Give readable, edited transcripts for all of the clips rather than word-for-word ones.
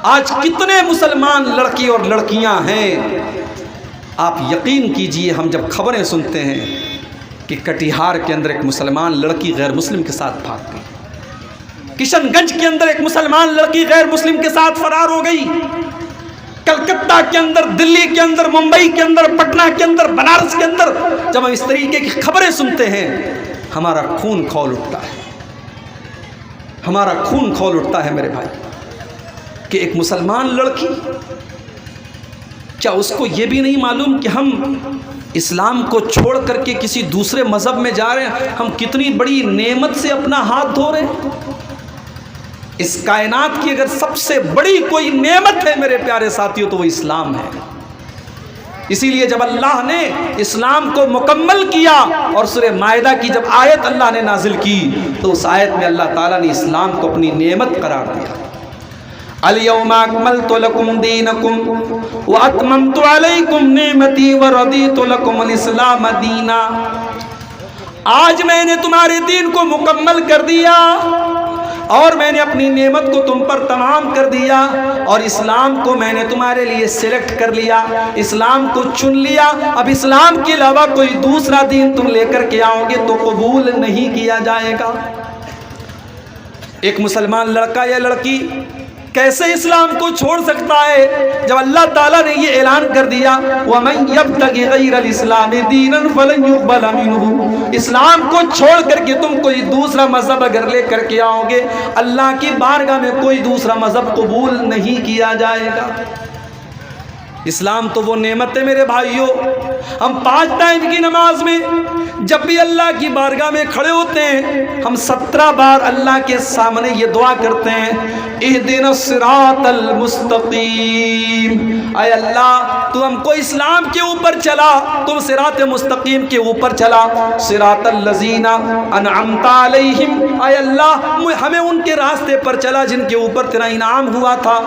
آج کتنے مسلمان لڑکی اور لڑکیاں ہیں، آپ یقین کیجئے ہم جب خبریں سنتے ہیں کہ کٹیہار کے اندر ایک مسلمان لڑکی غیر مسلم کے ساتھ بھاگ گئی، کشن گنج کے اندر ایک مسلمان لڑکی غیر مسلم کے ساتھ فرار ہو گئی، کلکتہ کے اندر، دلی کے اندر، ممبئی کے اندر، پٹنہ کے اندر، بنارس کے اندر جب ہم اس طریقے کی خبریں سنتے ہیں ہمارا خون کھول اٹھتا ہے، ہمارا خون کھول اٹھتا ہے میرے بھائی، کہ ایک مسلمان لڑکی، کیا اس کو یہ بھی نہیں معلوم کہ ہم اسلام کو چھوڑ کر کے کسی دوسرے مذہب میں جا رہے ہیں؟ ہم کتنی بڑی نعمت سے اپنا ہاتھ دھو رہے ہیں۔ اس کائنات کی اگر سب سے بڑی کوئی نعمت ہے میرے پیارے ساتھیوں تو وہ اسلام ہے۔ اسی لیے جب اللہ نے اسلام کو مکمل کیا اور سورہ مائدہ کی جب آیت اللہ نے نازل کی تو اس آیت میں اللہ تعالیٰ نے اسلام کو اپنی نعمت قرار دیا۔ اليوم اکملت لکم دینکم واتممت علیکم نعمتی ورضیت لکم الاسلام دینا، آج میں نے تمہارے دین کو مکمل کر دیا اور میں نے اپنی نعمت کو تم پر تمام کر دیا، اور اسلام کو میں نے تمہارے لیے سلیکٹ کر لیا، اسلام کو چن لیا۔ اب اسلام کے علاوہ کوئی دوسرا دین تم لے کر کے آؤ گے تو قبول نہیں کیا جائے گا۔ ایک مسلمان لڑکا یا لڑکی کیسے اسلام کو چھوڑ سکتا ہے جب اللہ تعالیٰ نے یہ اعلان کر دیا وَمَن يَبْتَغِ غَيْرَ الْإِسْلَامِ دِينًا فَلَن يُقْبَلَ مِنْهُ، اسلام کو چھوڑ کر کے تم کوئی دوسرا مذہب اگر لے کر کے آؤ گے اللہ کی بارگاہ میں کوئی دوسرا مذہب قبول نہیں کیا جائے گا۔ اسلام تو وہ نعمت ہے میرے بھائیوں، ہم 5 ٹائم کی نماز میں جب بھی اللہ کی بارگاہ میں کھڑے ہوتے ہیں ہم 17 بار اللہ کے سامنے یہ دعا کرتے ہیں اہدنا الصراط المستقیم، اے اللہ تو ہم کو اسلام کے اوپر چلا، تم صراط مستقیم کے اوپر چلا، صراط الذین انعمت علیہم، اے اللہ ہمیں ان کے راستے پر چلا جن کے اوپر تیرا انعام ہوا تھا،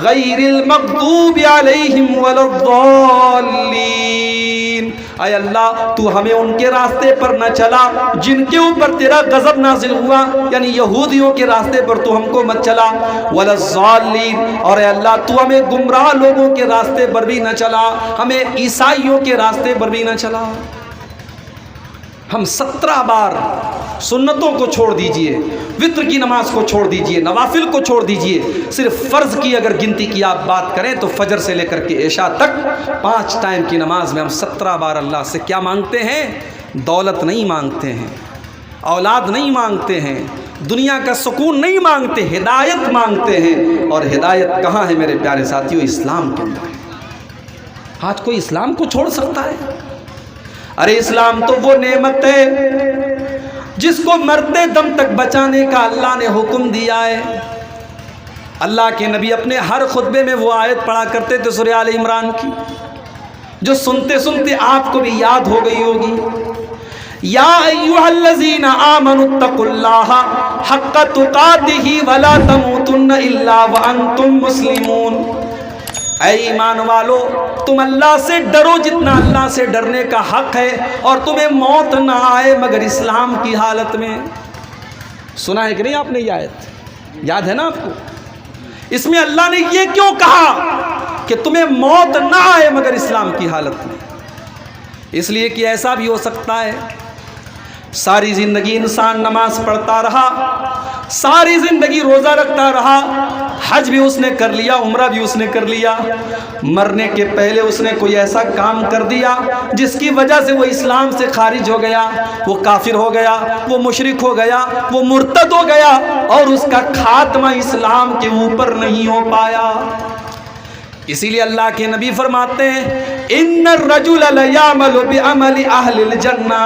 غیر المغضوب علیہم ولا الضالین، اے اللہ تو ہمیں ان کے راستے پر نہ چلا جن کے اوپر تیرا غضب نازل ہوا، یعنی یہودیوں کے راستے پر تو ہم کو مت چلا، ولا الضالین، اور اے اللہ تو ہمیں گمراہ لوگوں کے راستے پر بھی نہ چلا، ہمیں عیسائیوں کے راستے پر بھی نہ چلا۔ ہم 17 بار سنتوں کو چھوڑ دیجئے، وتر کی نماز کو چھوڑ دیجئے، نوافل کو چھوڑ دیجئے، صرف فرض کی اگر گنتی کی آپ بات کریں تو فجر سے لے کر کے عشاء تک 5 ٹائم کی نماز میں ہم 17 بار اللہ سے کیا مانگتے ہیں؟ دولت نہیں مانگتے ہیں، اولاد نہیں مانگتے ہیں، دنیا کا سکون نہیں مانگتے، ہدایت مانگتے ہیں۔ اور ہدایت کہاں ہے میرے پیارے ساتھیوں؟ اسلام کے اندر ہے۔ آج کوئی اسلام کو چھوڑ سکتا ہے؟ ارے اسلام تو وہ نعمت ہے جس کو مرتے دم تک بچانے کا اللہ نے حکم دیا ہے۔ اللہ کے نبی اپنے ہر خطبے میں وہ آیت پڑھا کرتے تھے سورہ آل عمران کی، جو سنتے سنتے آپ کو بھی یاد ہو گئی ہوگی، یا ایھا الذین آمنوا اتقوا اللہ حق تقاتہ ولا تموتن الا وانتم مسلمون، اے ایمان والو تم اللہ سے ڈرو جتنا اللہ سے ڈرنے کا حق ہے، اور تمہیں موت نہ آئے مگر اسلام کی حالت میں۔ سنا ہے کہ نہیں آپ نے یہ آیت؟ یاد ہے نا آپ کو؟ اس میں اللہ نے یہ کیوں کہا کہ تمہیں موت نہ آئے مگر اسلام کی حالت میں؟ اس لیے کہ ایسا بھی ہو سکتا ہے ساری زندگی انسان نماز پڑھتا رہا، ساری زندگی روزہ رکھتا رہا، حج بھی اس نے کر لیا، عمرہ بھی اس نے کر لیا، مرنے کے پہلے اس نے کوئی ایسا کام کر دیا جس کی وجہ سے وہ اسلام سے خارج ہو گیا، وہ کافر ہو گیا، وہ مشرک ہو گیا، وہ مرتد ہو گیا، اور اس کا خاتمہ اسلام کے اوپر نہیں ہو پایا۔ اسی لیے اللہ کے نبی فرماتے ہیں ان الرجل لیعمل بعمل اہل الجنہ،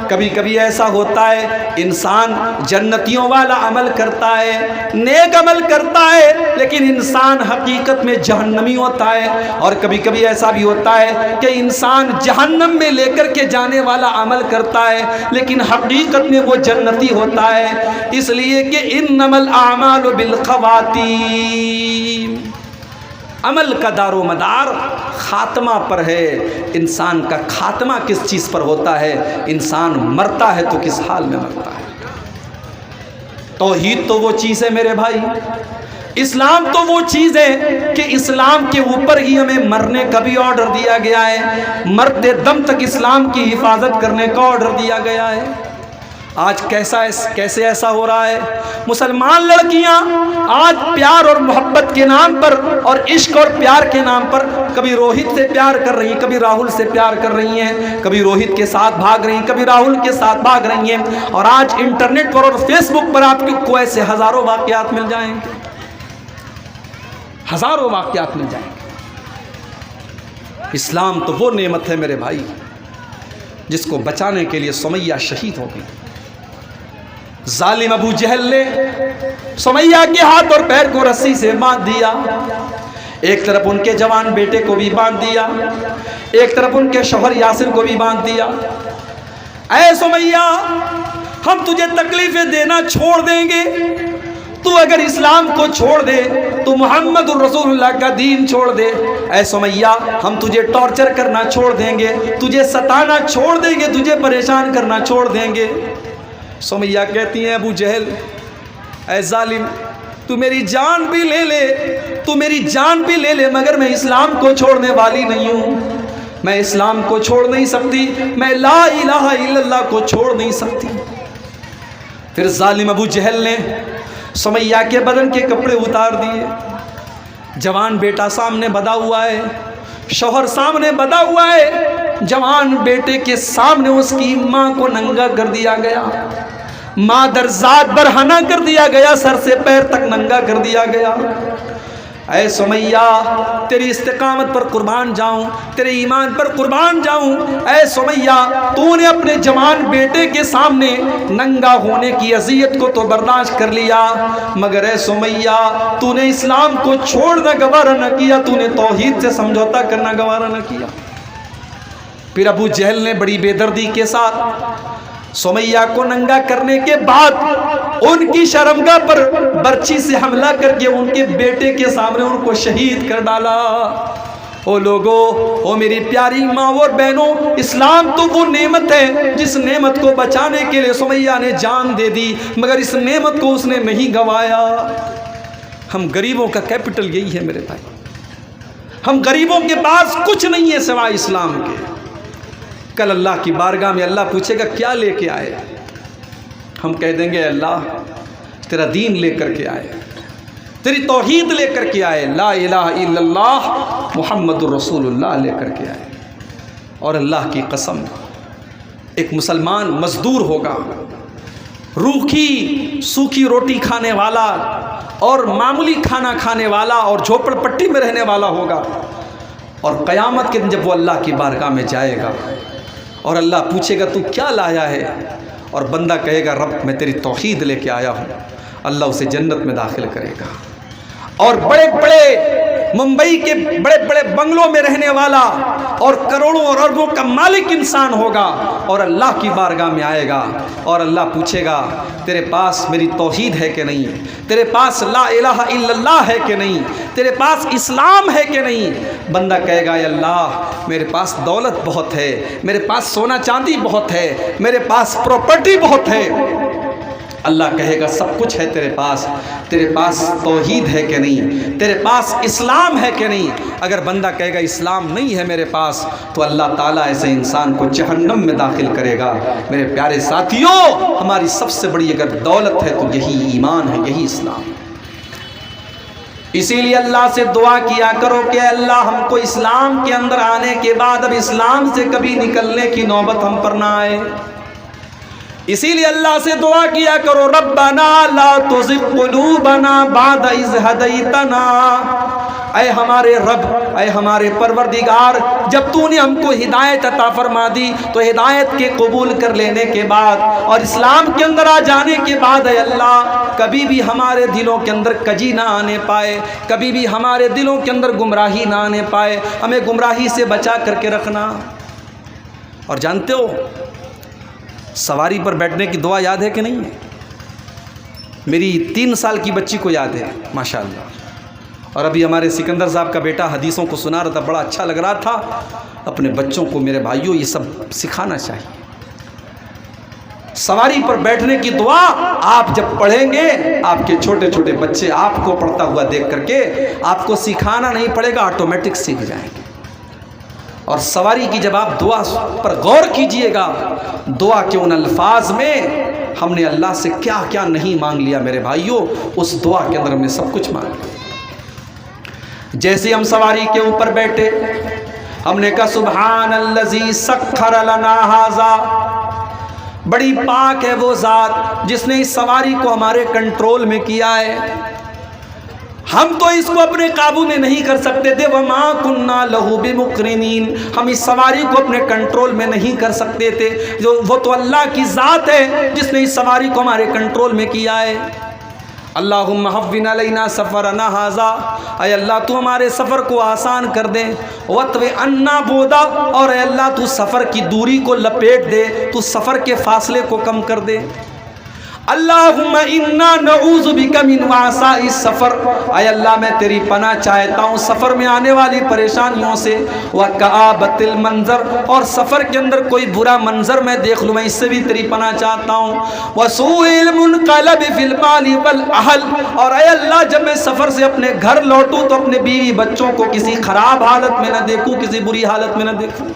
کبھی کبھی ایسا ہوتا ہے انسان جنتیوں والا عمل کرتا ہے، نیک عمل کرتا ہے، لیکن انسان حقیقت میں جہنمی ہوتا ہے، اور کبھی کبھی ایسا بھی ہوتا ہے کہ انسان جہنم میں لے کر کے جانے والا عمل کرتا ہے لیکن حقیقت میں وہ جنتی ہوتا ہے۔ اس لیے کہ انما الاعمال بالخواتیم، عمل کا دار و مدار خاتمہ پر ہے۔ انسان کا خاتمہ کس چیز پر ہوتا ہے؟ انسان مرتا ہے تو کس حال میں مرتا ہے؟ توحید تو وہ چیز ہے میرے بھائی اسلام تو وہ چیز ہے کہ اسلام کے اوپر ہی ہمیں مرنے کا بھی آرڈر دیا گیا ہے، مرتے دم تک اسلام کی حفاظت کرنے کا آرڈر دیا گیا ہے۔ آج کیسے ایسا ہو رہا ہے؟ مسلمان لڑکیاں آج پیار اور محبت کے نام پر اور عشق اور پیار کے نام پر کبھی روہت سے پیار کر رہی ہیں، کبھی راہل سے پیار کر رہی ہیں، کبھی روہت کے ساتھ بھاگ رہی ہیں، کبھی راہل کے ساتھ بھاگ رہی ہیں، اور آج انٹرنیٹ پر اور فیس بک پر آپ کو ایسے ہزاروں واقعات مل جائیں گے، ہزاروں واقعات مل جائیں گے۔ اسلام تو وہ نعمت ہے میرے بھائی جس کو بچانے کے لیے سمیہ شہید ہو گئی۔ ظالم ابو جہل نے سمیہ کے ہاتھ اور پیر کو رسی سے باندھ دیا، ایک طرف ان کے جوان بیٹے کو بھی باندھ دیا، ایک طرف ان کے شوہر یاسر کو بھی باندھ دیا۔ اے سمیہ، ہم تجھے تکلیفیں دینا چھوڑ دیں گے، تو اگر اسلام کو چھوڑ دے تو محمد الرسول اللہ کا دین چھوڑ دے۔ اے سمیہ، ہم تجھے ٹارچر کرنا چھوڑ دیں گے، تجھے ستانا چھوڑ دیں گے، تجھے پریشان کرنا چھوڑ دیں گے۔ سمیہ کہتی ہیں ابو جہل، اے ظالم، تو میری جان بھی لے لے، تو میری جان بھی لے لے، مگر میں اسلام کو چھوڑنے والی نہیں ہوں، میں اسلام کو چھوڑ نہیں سکتی، میں لا الہ الا اللہ کو چھوڑ نہیں سکتی۔ پھر ظالم ابو جہل نے سمیہ کے بدن کے کپڑے اتار دیے، جوان بیٹا سامنے بدا ہوا ہے، شوہر سامنے بدا ہوا ہے، جوان بیٹے کے سامنے اس کی ماں کو ننگا کر دیا گیا، مادر ذات برہنہ کر دیا گیا، سر سے پیر تک ننگا کر دیا گیا۔ اے سمیہ، تیری استقامت پر قربان جاؤں، تیرے ایمان پر قربان جاؤں۔ اے سمیہ، تو نے اپنے جوان بیٹے کے سامنے ننگا ہونے کی اذیت کو تو برداشت کر لیا، مگر اے سمیہ، تو نے اسلام کو چھوڑنا گوارا نہ کیا، تو نے توحید سے سمجھوتا کرنا گوارا نہ کیا۔ پھر ابو جہل نے بڑی بے دردی کے ساتھ سمیہ کو ننگا کرنے کے بعد ان کی شرمگاہ پر برچھی سے حملہ کر کے ان کے بیٹے کے سامنے ان کو شہید کر ڈالا۔ او لوگو، او میری پیاری ماں اور بہنوں، اسلام تو وہ نعمت ہے جس نعمت کو بچانے کے لیے سمیہ نے جان دے دی، مگر اس نعمت کو اس نے نہیں گنوایا۔ ہم غریبوں کا کیپٹل یہی ہے میرے بھائی، ہم غریبوں کے پاس کچھ نہیں ہے سوائے اسلام کے۔ کل اللہ کی بارگاہ میں اللہ پوچھے گا کیا لے کے آئے؟ ہم کہہ دیں گے اللہ تیرا دین لے کر کے آئے، تیری توحید لے کر کے آئے، لا الہ الا اللہ محمد الرسول اللہ لے کر کے آئے۔ اور اللہ کی قسم، ایک مسلمان مزدور ہوگا، روکھی سوکھی روٹی کھانے والا اور معمولی کھانا کھانے والا اور جھوپڑ پٹی میں رہنے والا ہوگا، اور قیامت کے دن جب وہ اللہ کی بارگاہ میں جائے گا اور اللہ پوچھے گا تو کیا لایا ہے، اور بندہ کہے گا رب میں تیری توحید لے کے آیا ہوں، اللہ اسے جنت میں داخل کرے گا۔ اور بڑے بڑے ممبئی کے بڑے بڑے بنگلوں میں رہنے والا اور کروڑوں اور اربوں کا مالک انسان ہوگا اور اللہ کی بارگاہ میں آئے گا، اور اللہ پوچھے گا تیرے پاس میری توحید ہے کہ نہیں، تیرے پاس لا الہ الا اللہ ہے کہ نہیں، تیرے پاس اسلام ہے کہ نہیں۔ بندہ کہے گا اے اللہ میرے پاس دولت بہت ہے، میرے پاس سونا چاندی بہت ہے، میرے پاس پراپرٹی بہت ہے۔ اللہ کہے گا سب کچھ ہے تیرے پاس توحید ہے کہ نہیں، تیرے پاس اسلام ہے کہ نہیں۔ اگر بندہ کہے گا اسلام نہیں ہے میرے پاس، تو اللہ تعالیٰ ایسے انسان کو جہنم میں داخل کرے گا۔ میرے پیارے ساتھیوں، ہماری سب سے بڑی اگر دولت ہے تو یہی ایمان ہے، یہی اسلام۔ اسی لیے اللہ سے دعا کیا کرو کہ اللہ ہم کو اسلام کے اندر آنے کے بعد اب اسلام سے کبھی نکلنے کی نوبت ہم پر نہ آئے۔ اسی لیے اللہ سے دعا کیا کرو ربنا لا تزغ قلوبنا بعد اذ ہدیتنا، اے ہمارے رب، اے ہمارے پروردگار، جب تو نے ہم کو ہدایت عطا فرما دی تو ہدایت کے قبول کر لینے کے بعد اور اسلام کے اندر آ جانے کے بعد اے اللہ کبھی بھی ہمارے دلوں کے اندر کجی نہ آنے پائے، کبھی بھی ہمارے دلوں کے اندر گمراہی نہ آنے پائے، ہمیں گمراہی سے بچا کر کے رکھنا۔ اور جانتے ہو سواری پر بیٹھنے کی دعا یاد ہے کہ نہیں؟ میری 3 سال کی بچی کو یاد ہے ماشاءاللہ، اور ابھی ہمارے سکندر صاحب کا بیٹا حدیثوں کو سنا رہا تھا، بڑا اچھا لگ رہا تھا۔ اپنے بچوں کو میرے بھائیوں یہ سب سکھانا چاہیے۔ سواری پر بیٹھنے کی دعا آپ جب پڑھیں گے، آپ کے چھوٹے چھوٹے بچے آپ کو پڑھتا ہوا دیکھ کر کے آپ کو سکھانا نہیں پڑے گا، آٹومیٹک سیکھ جائیں گے۔ اور سواری کی جب آپ دعا پر غور کیجئے گا، دعا کے ان الفاظ میں ہم نے اللہ سے کیا کیا نہیں مانگ لیا میرے بھائیوں، اس دعا کے اندر ہم نے سب کچھ مانگ لیا۔ جیسے ہم سواری کے اوپر بیٹھے ہم نے کہا سبحان الذی سخر لنا ھذا، بڑی پاک ہے وہ ذات جس نے اس سواری کو ہمارے کنٹرول میں کیا ہے، ہم تو اس کو اپنے قابو میں نہیں کر سکتے تھے، وما کننا لہو بمقرنین، ہم اس سواری کو اپنے کنٹرول میں نہیں کر سکتے تھے، وہ تو اللہ کی ذات ہے جس نے اس سواری کو ہمارے کنٹرول میں کیا ہے۔ اللہم ہون علینا سفرنا ھذا، اے اللہ تو ہمارے سفر کو آسان کر دے، وطوِ عنا بعدا، اور اے اللہ تو سفر کی دوری کو لپیٹ دے، تو سفر کے فاصلے کو کم کر دے۔ اللہم انا نعوذ بک من وعثاء السفر، اے اللہ میں تیری پناہ چاہتا ہوں سفر میں آنے والی پریشانیوں سے، وکآبۃ المنظر، اور سفر کے اندر کوئی برا منظر میں دیکھ لوں میں اس سے بھی تیری پناہ چاہتا ہوں، وسوء المنقلب فی المال والاہل، اور اے اللہ جب میں سفر سے اپنے گھر لوٹوں تو اپنے بیوی بچوں کو کسی خراب حالت میں نہ دیکھوں، کسی بری حالت میں نہ دیکھوں۔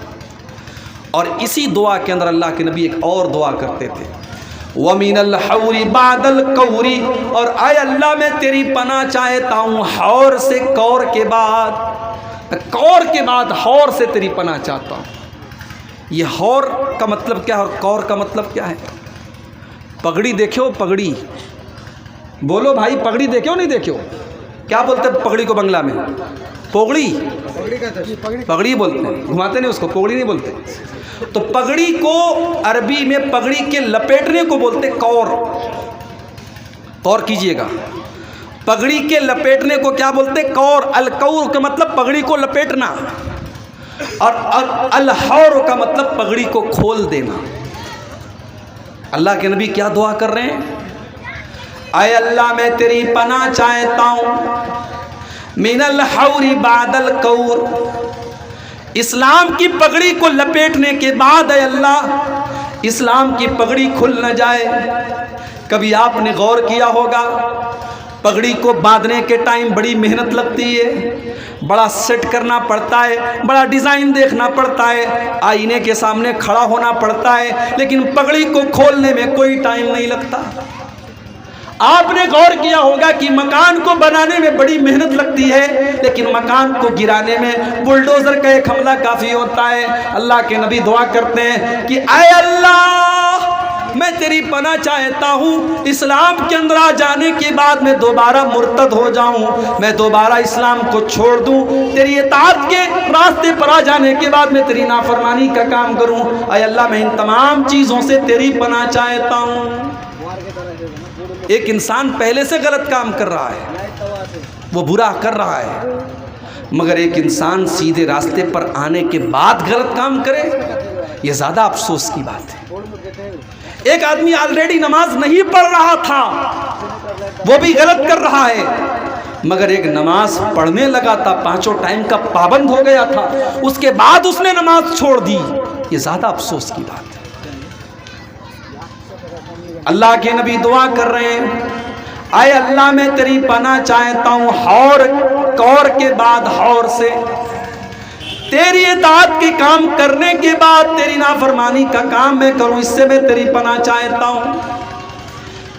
اور اسی دعا کے اندر اللہ کے نبی ایک اور دعا کرتے تھے، وَمِنَ الْحَوْرِ بَعْدَ الْقَوْرِ، اور اے اللہ میں تیری پناہ چاہتا ہوں حور سے، کور کے بعد حور سے تیری پناہ چاہتا ہوں۔ یہ حور کا مطلب کیا ہے اور کور کا مطلب کیا ہے؟ پگڑی دیکھو، پگڑی بولو بھائی، پگڑی دیکھو نہیں دیکھو؟ کیا بولتے ہیں پگڑی کو بنگلہ میں؟ پوگڑی، پگڑی بولتے ہیں، گھماتے نہیں اس کو، پوگڑی نہیں بولتے۔ تو پگڑی کو عربی میں پگڑی کے لپیٹنے کو بولتے کور۔ غور کیجئے گا، پگڑی کے لپیٹنے کو کیا بولتے؟ کور۔ الکور کا مطلب پگڑی کو لپیٹنا، اور الحور کا مطلب پگڑی کو کھول دینا۔ اللہ کے نبی کیا دعا کر رہے ہیں؟ اے اللہ میں تیری پناہ چاہتا ہوں من الحور بعد الکور، اسلام کی پگڑی کو لپیٹنے کے بعد اے اللہ اسلام کی پگڑی کھل نہ جائے۔ کبھی آپ نے غور کیا ہوگا پگڑی کو باندھنے کے ٹائم بڑی محنت لگتی ہے، بڑا سیٹ کرنا پڑتا ہے، بڑا ڈیزائن دیکھنا پڑتا ہے، آئینے کے سامنے کھڑا ہونا پڑتا ہے، لیکن پگڑی کو کھولنے میں کوئی ٹائم نہیں لگتا۔ آپ نے غور کیا ہوگا کہ مکان کو بنانے میں بڑی محنت لگتی ہے، لیکن مکان کو گرانے میں بلڈوزر کا ایک حملہ کافی ہوتا ہے۔ اللہ کے نبی دعا کرتے ہیں کہ اے اللہ میں تیری پناہ چاہتا ہوں اسلام کے اندر آ جانے کے بعد میں دوبارہ مرتد ہو جاؤں، میں دوبارہ اسلام کو چھوڑ دوں، تیری اطاعت کے راستے پر آ جانے کے بعد میں تیری نافرمانی کا کام کروں۔ اے اللہ میں ان تمام چیزوں سے تیری پناہ چاہتا ہوں۔ ایک انسان پہلے سے غلط کام کر رہا ہے، وہ برا کر رہا ہے، مگر ایک انسان سیدھے راستے پر آنے کے بعد غلط کام کرے، یہ زیادہ افسوس کی بات ہے۔ ایک آدمی آلریڈی نماز نہیں پڑھ رہا تھا، وہ بھی غلط کر رہا ہے، مگر ایک نماز پڑھنے لگا تھا، پانچوں ٹائم کا پابند ہو گیا تھا، اس کے بعد اس نے نماز چھوڑ دی، یہ زیادہ افسوس کی بات ہے۔ اللہ کے نبی دعا کر رہے ہیں اے اللہ میں تیری پناہ چاہتا ہوں حور، کور کے بعد حور سے، تیری اطاعت کے کام کرنے کے بعد تیری نافرمانی کا کام میں کروں، اس سے میں تیری پناہ چاہتا ہوں۔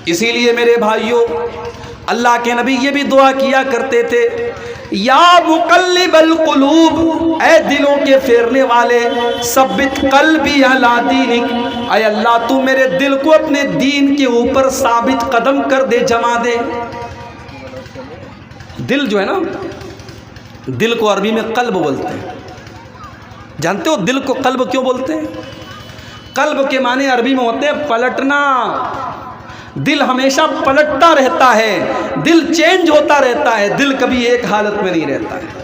اسی لیے میرے بھائیوں اللہ کے نبی یہ بھی دعا کیا کرتے تھے، یا مقلب القلوب، اے دلوں کے پھیرنے والے، ثبت قلبی علی دینک، اے اللہ تو میرے دل کو اپنے دین کے اوپر ثابت قدم کر دے، جما دے۔ دل جو ہے نا، دل کو عربی میں قلب بولتے ہیں، جانتے ہو دل کو قلب کیوں بولتے ہیں؟ قلب کے معنی عربی میں ہوتے ہیں پلٹنا، دل ہمیشہ پلٹتا رہتا ہے، دل چینج ہوتا رہتا ہے، دل کبھی ایک حالت میں نہیں رہتا ہے،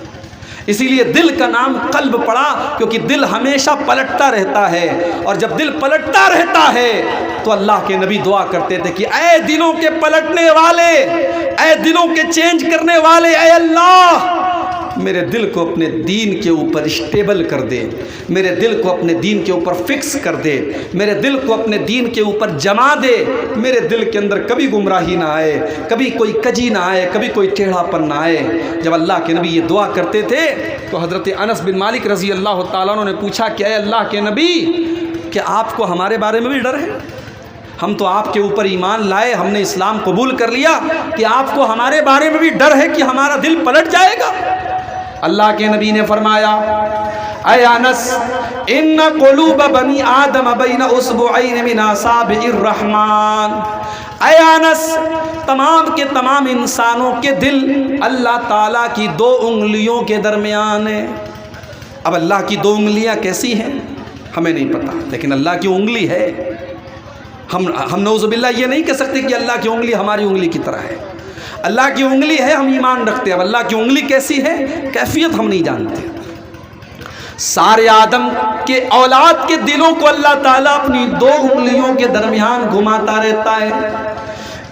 اسی لیے دل کا نام قلب پڑا، کیونکہ دل ہمیشہ پلٹتا رہتا ہے، اور جب دل پلٹتا رہتا ہے تو اللہ کے نبی دعا کرتے تھے کہ اے دلوں کے پلٹنے والے، اے دلوں کے چینج کرنے والے، اے اللہ میرے دل کو اپنے دین کے اوپر اسٹیبل کر دے، میرے دل کو اپنے دین کے اوپر فکس کر دے، میرے دل کو اپنے دین کے اوپر جما دے، میرے دل کے اندر کبھی گمراہی نہ آئے، کبھی کوئی کجی نہ آئے، کبھی کوئی ٹیڑھا پن نہ آئے۔ جب اللہ کے نبی یہ دعا کرتے تھے تو حضرت انس بن مالک رضی اللہ تعالیٰ عنہ نے پوچھا کہ اے اللہ کے نبی، کہ آپ کو ہمارے بارے میں بھی ڈر ہے؟ ہم تو آپ کے اوپر ایمان لائے، ہم نے اسلام قبول کر لیا، کہ آپ کو ہمارے بارے میں بھی ڈر ہے کہ ہمارا دل پلٹ جائے گا؟ اللہ کے نبی نے فرمایا اے انس، ان قلوب بنی آدم بین اصبعین من اصابع الرحمن، اے انس، تمام کے تمام انسانوں کے دل اللہ تعالیٰ کی 2 انگلیوں کے درمیان ہے۔ اب اللہ کی 2 انگلیاں کیسی ہیں ہمیں نہیں پتا، لیکن اللہ کی انگلی ہے۔ ہم نعوذ باللہ یہ نہیں کہہ سکتے کہ اللہ کی انگلی ہماری انگلی کی طرح ہے۔ اللہ کی انگلی ہے، ہم ایمان رکھتے ہیں۔ اب اللہ کی انگلی کیسی ہے، کیفیت ہم نہیں جانتے۔ سارے آدم کے اولاد کے دلوں کو اللہ تعالیٰ اپنی 2 انگلیوں کے درمیان گھماتا رہتا ہے۔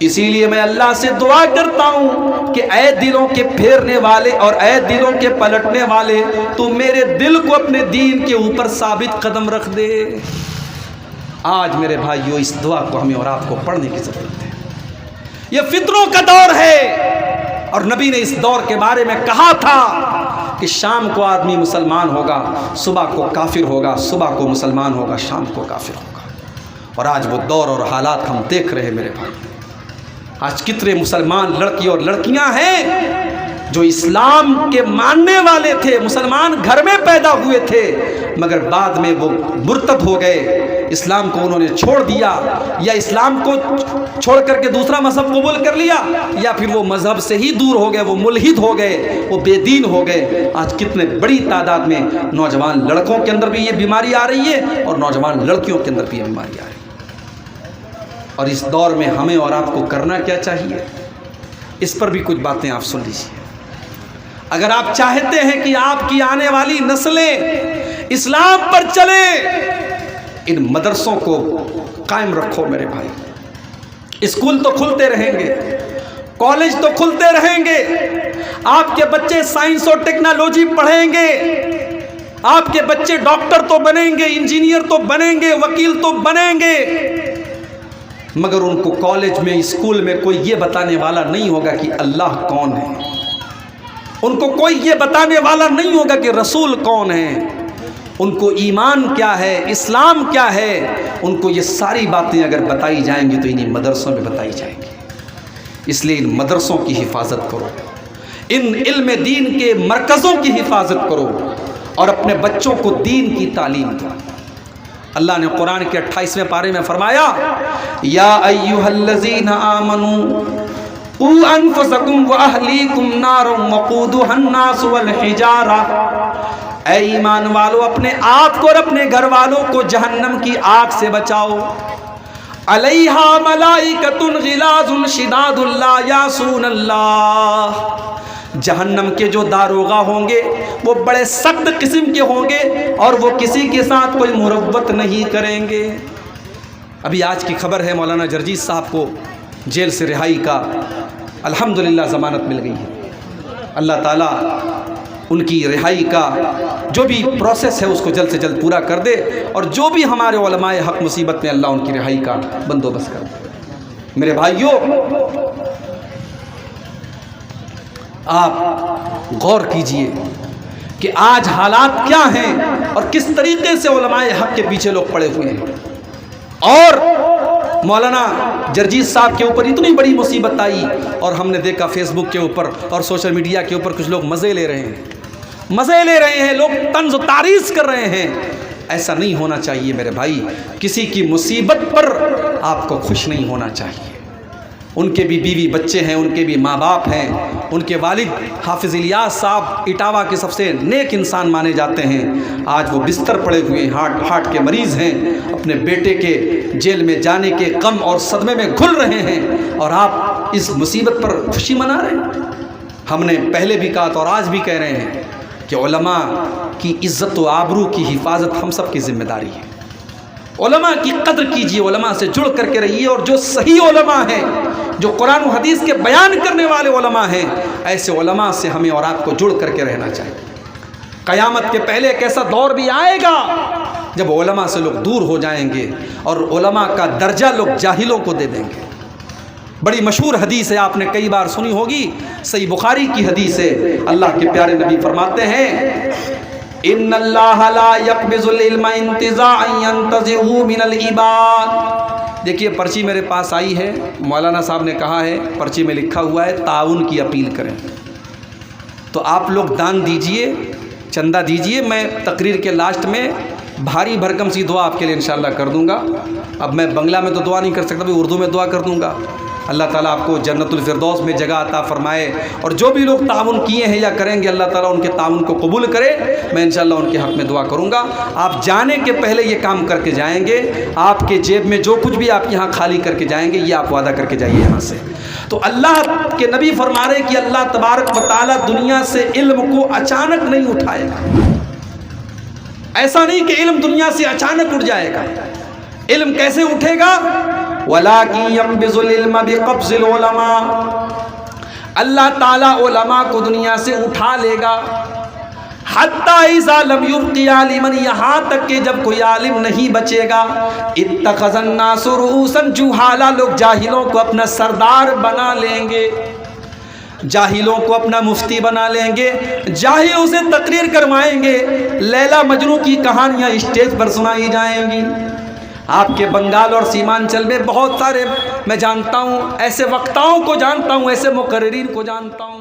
اسی لیے میں اللہ سے دعا کرتا ہوں کہ اے دلوں کے پھیرنے والے اور اے دلوں کے پلٹنے والے، تو میرے دل کو اپنے دین کے اوپر ثابت قدم رکھ دے۔ آج میرے بھائیوں اس دعا کو ہمیں اور آپ کو پڑھنے کی ضرورت ہے۔ یہ فتنوں کا دور ہے، اور نبی نے اس دور کے بارے میں کہا تھا کہ شام کو آدمی مسلمان ہوگا، صبح کو کافر ہوگا، صبح کو مسلمان ہوگا، شام کو کافر ہوگا۔ اور آج وہ دور اور حالات ہم دیکھ رہے ہیں میرے بھائی۔ آج کتنے مسلمان لڑکی اور لڑکیاں ہیں جو اسلام کے ماننے والے تھے، مسلمان گھر میں پیدا ہوئے تھے، مگر بعد میں وہ مرتد ہو گئے، اسلام کو انہوں نے چھوڑ دیا، یا اسلام کو چھوڑ کر کے دوسرا مذہب قبول کر لیا، یا پھر وہ مذہب سے ہی دور ہو گئے، وہ ملحد ہو گئے، وہ بے دین ہو گئے۔ آج کتنے بڑی تعداد میں نوجوان لڑکوں کے اندر بھی یہ بیماری آ رہی ہے، اور نوجوان لڑکیوں کے اندر بھی یہ بیماری آ رہی ہے۔ اور اس دور میں ہمیں اور آپ کو کرنا کیا چاہیے، اس پر بھی کچھ باتیں آپ سن لیجیے۔ اگر آپ چاہتے ہیں کہ آپ کی آنے والی نسلیں اسلام پر چلیں، ان مدرسوں کو قائم رکھو میرے بھائی۔ اسکول تو کھلتے رہیں گے، کالج تو کھلتے رہیں گے، آپ کے بچے سائنس اور ٹیکنالوجی پڑھیں گے، آپ کے بچے ڈاکٹر تو بنیں گے، انجینئر تو بنیں گے، وکیل تو بنیں گے، مگر ان کو کالج میں، اسکول میں کوئی یہ بتانے والا نہیں ہوگا کہ اللہ کون ہے، ان کو کوئی یہ بتانے والا نہیں ہوگا کہ رسول کون ہے، ان کو ایمان کیا ہے، اسلام کیا ہے، ان کو یہ ساری باتیں اگر بتائی جائیں گی تو انہیں مدرسوں میں بتائی جائیں گی۔ اس لیے ان مدرسوں کی حفاظت کرو، ان علم دین کے مرکزوں کی حفاظت کرو، اور اپنے بچوں کو دین کی تعلیم دو۔ اللہ نے قرآن کے 28ویں پارے میں فرمایا یا ایھا الذین آمنوا قوا انفسکم واہلیکم نارا وقودھا الناس والحجارہ، اے ایمان والو اپنے آپ کو اور اپنے گھر والوں کو جہنم کی آگ سے بچاؤ، علیہا ملائکۃ غلاظ شداد لا یعصون اللہ، جہنم کے جو داروغہ ہوں گے وہ بڑے سخت قسم کے ہوں گے، اور وہ کسی کے ساتھ کوئی مروت نہیں کریں گے۔ ابھی آج کی خبر ہے مولانا جرجیت صاحب کو جیل سے رہائی کا الحمدللہ ضمانت مل گئی ہے۔ اللہ تعالیٰ ان کی رہائی کا جو بھی پروسیس ہے اس کو جلد سے جلد پورا کر دے، اور جو بھی ہمارے علماء حق مصیبت میں اللہ ان کی رہائی کا بندوبست کر دے۔ میرے بھائیوں، آپ غور کیجئے کہ آج حالات کیا ہیں اور کس طریقے سے علماء حق کے پیچھے لوگ پڑے ہوئے ہیں، اور مولانا جرجیت صاحب کے اوپر اتنی بڑی مصیبت آئی، اور ہم نے دیکھا فیس بک کے اوپر اور سوشل میڈیا کے اوپر کچھ لوگ مزے لے رہے ہیں، لوگ طنز و تعریض کر رہے ہیں۔ ایسا نہیں ہونا چاہیے میرے بھائی، کسی کی مصیبت پر آپ کو خوش نہیں ہونا چاہیے۔ ان کے بھی بیوی بچے ہیں، ان کے بھی ماں باپ ہیں، ان کے والد حافظ الیاس صاحب اٹاوا کے سب سے نیک انسان مانے جاتے ہیں، آج وہ بستر پڑے ہوئے ہیں، ہارٹ کے مریض ہیں، اپنے بیٹے کے جیل میں جانے کے غم اور صدمے میں گھل رہے ہیں، اور آپ اس مصیبت پر خوشی منا رہے ہیں۔ ہم نے پہلے بھی کہا تھا اور آج بھی کہہ رہے ہیں کہ علماء کی عزت و آبرو کی حفاظت ہم سب کی ذمہ داری ہے۔ علماء کی قدر کیجیے، علماء سے جڑ کر کے رہیے، اور جو صحیح علماء ہیں، جو قرآن و حدیث کے بیان کرنے والے علماء ہیں، ایسے علماء سے ہمیں اور آپ کو جڑ کر کے رہنا چاہیے۔ قیامت کے پہلے ایک ایسا دور بھی آئے گا جب علماء سے لوگ دور ہو جائیں گے اور علماء کا درجہ لوگ جاہلوں کو دے دیں گے۔ بڑی مشہور حدیث ہے، آپ نے کئی بار سنی ہوگی، صحیح بخاری کی حدیث ہے۔ اللہ کے پیارے نبی فرماتے ہیں ان اللہ لا یقبض العلم انتزاعا ينتزعه من العباد۔ دیکھیے پرچی میرے پاس آئی ہے، مولانا صاحب نے کہا ہے، پرچی میں لکھا ہوا ہے تعاون کی اپیل کریں، تو آپ لوگ دان دیجئے، چندہ دیجئے، میں تقریر کے لاسٹ میں بھاری بھرکم سی دعا آپ کے لیے انشاءاللہ کر دوں گا۔ اب میں بنگلہ میں تو دعا نہیں کر سکتا، بھی اردو میں دعا کر دوں گا۔ اللہ تعالیٰ آپ کو جنت الفردوس میں جگہ عطا فرمائے، اور جو بھی لوگ تعاون کیے ہیں یا کریں گے، اللہ تعالیٰ ان کے تعاون کو قبول کرے۔ میں انشاءاللہ ان کے حق میں دعا کروں گا۔ آپ جانے کے پہلے یہ کام کر کے جائیں گے، آپ کے جیب میں جو کچھ بھی آپ یہاں خالی کر کے جائیں گے، یہ آپ وعدہ کر کے جائیے یہاں سے۔ تو اللہ کے نبی فرما رہے کہ اللہ تبارک و تعالیٰ دنیا سے علم کو اچانک نہیں اٹھائے گا۔ ایسا نہیں کہ علم دنیا سے اچانک اٹھ جائے گا۔ علم کیسے اٹھے گا؟ وَلَٰكِن يَقْبِضُ الْعِلْمَ بِقَبْضِ الْعُلَمَاءِ، اللہ تعالیٰ علماء کو دنیا سے اٹھا لے گا۔ حَتَّىٰ إِذَا لَمْ يُبْقِ عَالِمًا، یہاں تک کہ جب کوئی عالم نہیں بچے گا، اتَّخَذَ النَّاسُ رُءُوسًا جُهَالًا، لوگ جاہلوں کو اپنا سردار بنا لیں گے، جاہلوں کو اپنا مفتی بنا لیں گے، جاہلوں سے تقریر کروائیں گے، لیلا مجنوں کی کہانیاں اسٹیج پر سنائی جائیں گی۔ آپ کے بنگال اور سیمانچل میں بہت سارے میں جانتا ہوں، ایسے وقتاؤں کو جانتا ہوں، ایسے مقررین کو جانتا ہوں